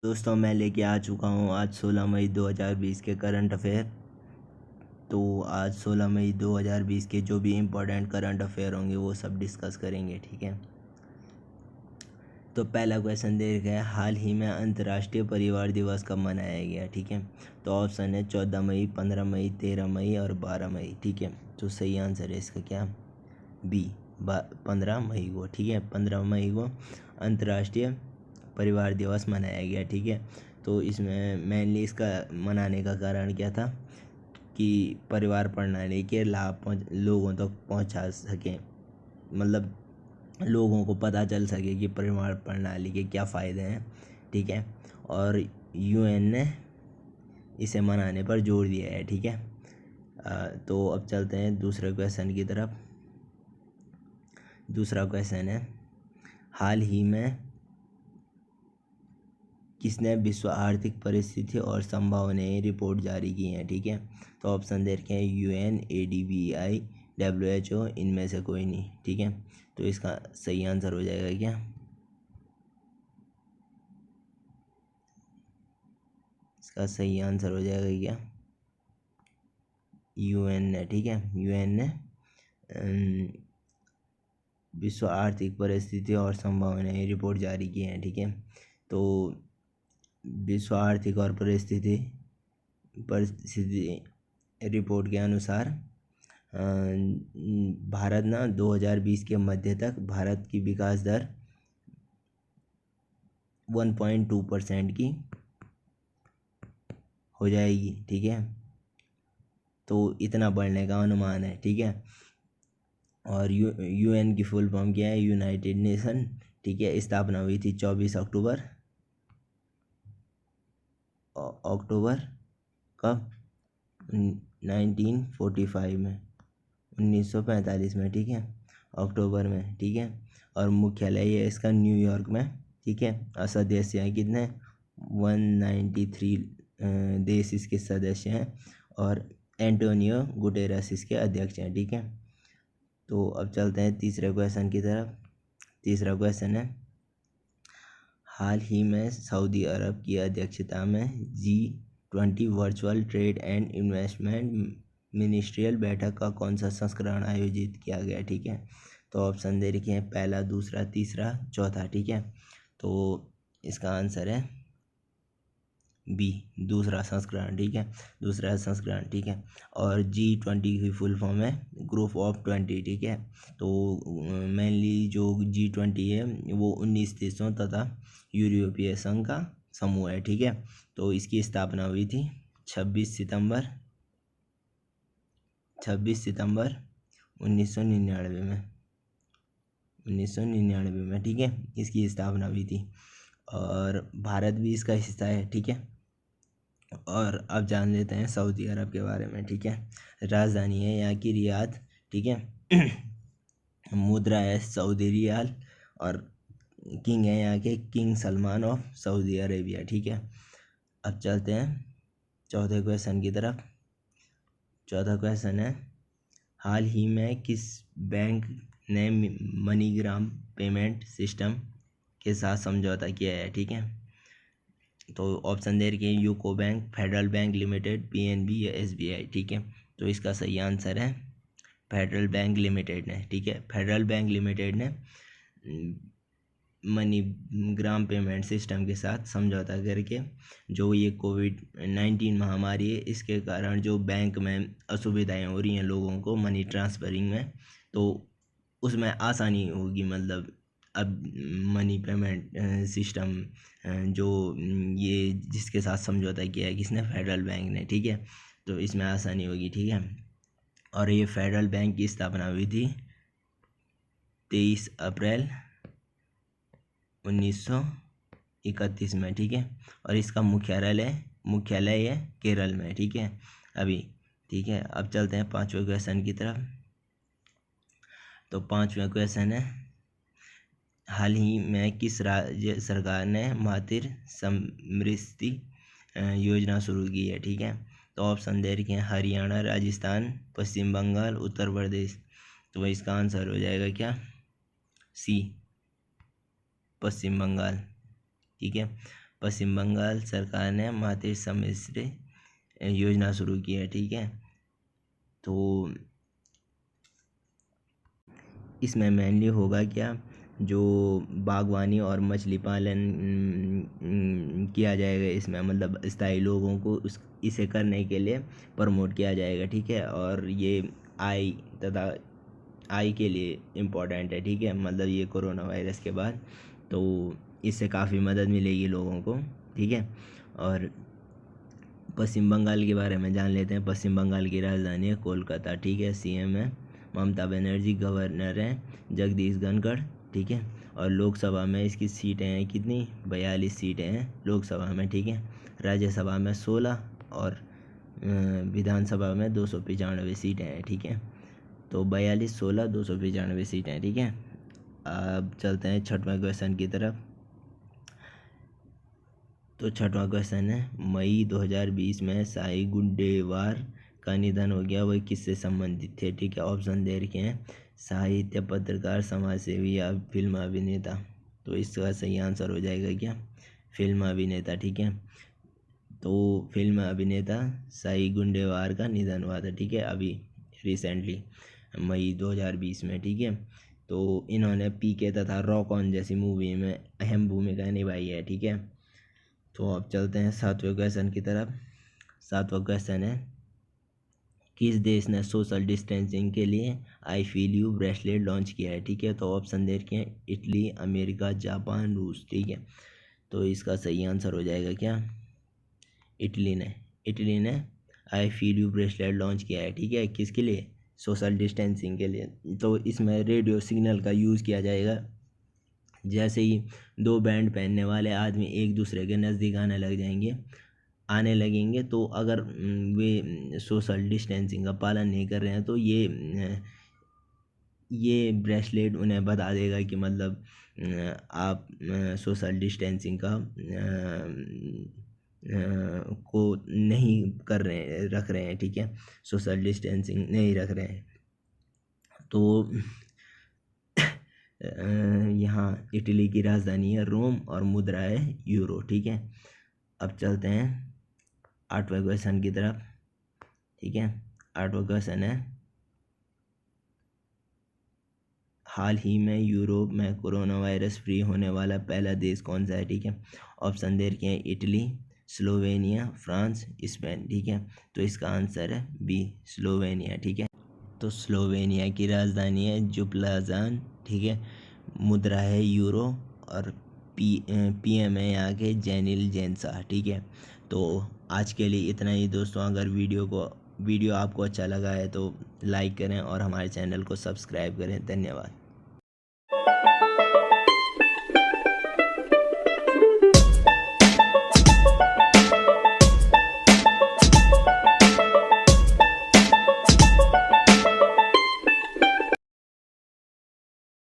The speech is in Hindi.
दोस्तों मैं लेके आ चुका हूँ आज 16 मई 2020 के करंट अफेयर। तो आज 16 मई 2020 के जो भी इम्पोर्टेंट करंट अफेयर होंगे वो सब डिस्कस करेंगे, ठीक है। तो पहला क्वेश्चन दे रखा है, हाल ही में अंतर्राष्ट्रीय परिवार दिवस कब मनाया गया, ठीक है। तो ऑप्शन है 14 मई, 15 मई, 13 मई और 12 मई, ठीक है। तो सही आंसर है इसका क्या, बी, 15 मई को, ठीक है। 15 मई को अंतर्राष्ट्रीय परिवार दिवस मनाया गया, ठीक है। तो इसमें मेनली इसका मनाने का कारण क्या था कि परिवार प्रणाली के लाभ लोगों तक पहुंचा सकें, मतलब लोगों को पता चल सके कि परिवार प्रणाली के क्या फ़ायदे हैं, ठीक है। और यूएन ने इसे मनाने पर जोर दिया है, ठीक है। तो अब चलते हैं दूसरे क्वेश्चन की तरफ। दूसरा क्वेश्चन है, हाल ही में किसने विश्व आर्थिक परिस्थिति और संभावनाएं रिपोर्ट जारी की है, ठीक है। तो ऑप्शन दे रखे हैं यूएन, एडीबीआई, डब्ल्यूएचओ, इनमें से कोई नहीं, ठीक है। तो इसका सही आंसर हो जाएगा क्या, इसका सही आंसर हो जाएगा क्या, यूएन ने, ठीक है। यूएन ने विश्व आर्थिक परिस्थिति और संभावनाएं रिपोर्ट जारी की है, ठीक है। तो विश्व आर्थिक और परिस्थिति रिपोर्ट के अनुसार भारत ना 2020 के मध्य तक भारत की विकास दर 1.2% की हो जाएगी, ठीक है। तो इतना बढ़ने का अनुमान है, ठीक है। और यूएन की फुल फॉर्म क्या है, यूनाइटेड नेशन, ठीक है। स्थापना हुई थी 24 अक्टूबर कब, 1945 में, 1945 में, ठीक है, अक्टूबर में, ठीक है। और मुख्यालय है इसका न्यूयॉर्क में, ठीक है। और सदस्य हैं कितने, 193 देश इसके सदस्य हैं। और एंटोनियो गुटेरस इसके अध्यक्ष हैं, ठीक है। तो अब चलते हैं तीसरे क्वेश्चन की तरफ। तीसरा क्वेश्चन है, हाल ही में सऊदी अरब की अध्यक्षता में G20 virtual trade and investment ministerial बैठक का कौन सा संस्करण आयोजित किया गया, ठीक है। तो ऑप्शन दे रखे हैं पहला, दूसरा, तीसरा, चौथा, ठीक है। तो इसका आंसर है बी, दूसरा संस्करण, ठीक है, दूसरा संस्करण, ठीक है। और G20 की फुल फॉर्म है ग्रुप ऑफ 20, ठीक है। तो मेनली जो G20 है वो 19 देशों तथा यूरोपीय संघ का समूह है, ठीक है। तो इसकी स्थापना हुई थी 26 सितंबर 1999 में, 1999 में, ठीक है, इसकी स्थापना हुई थी। और भारत भी इसका हिस्सा है, ठीक है। और अब जान लेते हैं सऊदी अरब के बारे में, ठीक है। राजधानी है यहाँ की रियाद, ठीक है। मुद्रा है सऊदी रियाल। और किंग है यहाँ के king Salman of Saudi Arabia, ठीक है। अब चलते हैं चौथे क्वेश्चन की तरफ। चौथा क्वेश्चन है, हाल ही में किस बैंक ने मनीग्राम पेमेंट सिस्टम के साथ समझौता किया है, ठीक है। तो ऑप्शन दे रखे हैं UCO bank, federal bank limited, PNB या एसबीआई, ठीक है। तो इसका सही आंसर है फेडरल बैंक लिमिटेड ने, ठीक है। फेडरल बैंक लिमिटेड ने मनीग्राम पेमेंट सिस्टम के साथ समझौता करके जो ये कोविड-19 महामारी है इसके कारण जो बैंक में असुविधाएं हो रही हैं लोगों को मनी ट्रांसफरिंग में, तो उसमें आसानी होगी। मतलब अब मनी पेमेंट सिस्टम जो ये जिसके साथ समझौता किया है किसने, फेडरल बैंक ने, ठीक है। तो इसमें आसानी होगी, ठीक है। और ये फेडरल बैंक की स्थापना हुई थी 23 अप्रैल 1931 में, ठीक है। और इसका मुख्यालय है केरल में, ठीक है अभी, ठीक है। अब चलते हैं पांचवें क्वेश्चन की तरफ। तो पांचवें क्वेश्चन है, हाल ही में किस राज्य सरकार ने मातृ समृद्धि योजना शुरू की है, ठीक है। तो ऑप्शन दे रखे हैं हरियाणा, राजस्थान, पश्चिम बंगाल, उत्तर प्रदेश। तो इसका आंसर हो जाएगा क्या, सी, पश्चिम बंगाल, ठीक है। पश्चिम बंगाल सरकार ने मातृ सम्मिश्र योजना शुरू की है, ठीक है। तो इसमें मेनली होगा क्या, जो बागवानी और मछली पालन किया जाएगा इसमें, मतलब स्थायी लोगों को इसे करने के लिए प्रमोट किया जाएगा, ठीक है। और ये आई के लिए इम्पोर्टेंट है, ठीक है, मतलब ये कोरोना वायरस के बाद, तो इससे काफ़ी मदद मिलेगी लोगों को, ठीक है। और पश्चिम बंगाल के बारे में जान लेते हैं। पश्चिम बंगाल की राजधानी है कोलकाता, ठीक है। सीएम है ममता बनर्जी, गवर्नर हैं जगदीश धनखड़, ठीक है। और लोकसभा में इसकी सीटें हैं कितनी, 42 सीटें हैं लोकसभा में, ठीक है। राज्यसभा में 16 और विधानसभा में 295 सीटें हैं, ठीक है। तो 42, 16, 295 सीटें, ठीक है। अब चलते हैं छठवां क्वेश्चन की तरफ। तो छठवां क्वेश्चन है, मई 2020 में साई गुंडेवार का निधन हो गया, वह किससे संबंधित थे, ठीक है। ऑप्शन दे रखे हैं, साहित्य, पत्रकार, समाजसेवी या फिल्म अभिनेता। तो इसका सही आंसर हो जाएगा क्या, फिल्म अभिनेता, ठीक है। तो फिल्म अभिनेता साई गुंडेवार का निधन हुआ था, ठीक है, अभी रिसेंटली मई 2020 में, ठीक है। तो इन्होंने पीके तथा रॉक ऑन जैसी मूवी में अहम भूमिका निभाई है, ठीक है। तो अब चलते हैं सातवें क्वेश्चन की तरफ। सातवां क्वेश्चन है, किस देश ने सोशल डिस्टेंसिंग के लिए I feel you bracelet launch किया है, ठीक है। तो ऑप्शन दे रखे हैं, इटली, अमेरिका, जापान, रूस, ठीक है। तो इसका सही आंसर हो जाएगा क्या, इटली ने I feel you bracelet launch किया है, ठीक है। किसके लिए, सोशल डिस्टेंसिंग के लिए। तो इसमें रेडियो सिग्नल का यूज़ किया जाएगा। जैसे ही दो बैंड पहनने वाले आदमी एक दूसरे के नज़दीक आने लगेंगे, तो अगर वे सोशल डिस्टेंसिंग का पालन नहीं कर रहे हैं, तो ये ब्रेसलेट उन्हें बता देगा कि मतलब आप सोशल डिस्टेंसिंग का को नहीं रख रहे हैं, ठीक है, सोशल डिस्टेंसिंग नहीं रख रहे हैं। तो यहाँ इटली की राजधानी है रोम और मुद्रा है यूरो, ठीक है। अब चलते हैं आठवें क्वेश्चन की तरफ, ठीक है। आठवां क्वेश्चन है, हाल ही में यूरोप में कोरोना वायरस फ्री होने वाला पहला देश कौन सा है, ठीक है। ऑप्शन दे रखे हैं, इटली, स्लोवेनिया, फ्रांस, स्पेन, ठीक है। तो इसका आंसर है बी, स्लोवेनिया, ठीक है। तो स्लोवेनिया की राजधानी है जुब्लाजान, ठीक है। मुद्रा है यूरो और पीएम है यहाँ के जेनिल जेंसा, ठीक है। तो आज के लिए इतना ही दोस्तों। अगर वीडियो आपको अच्छा लगा है तो लाइक करें और हमारे चैनल को सब्सक्राइब करें। धन्यवाद।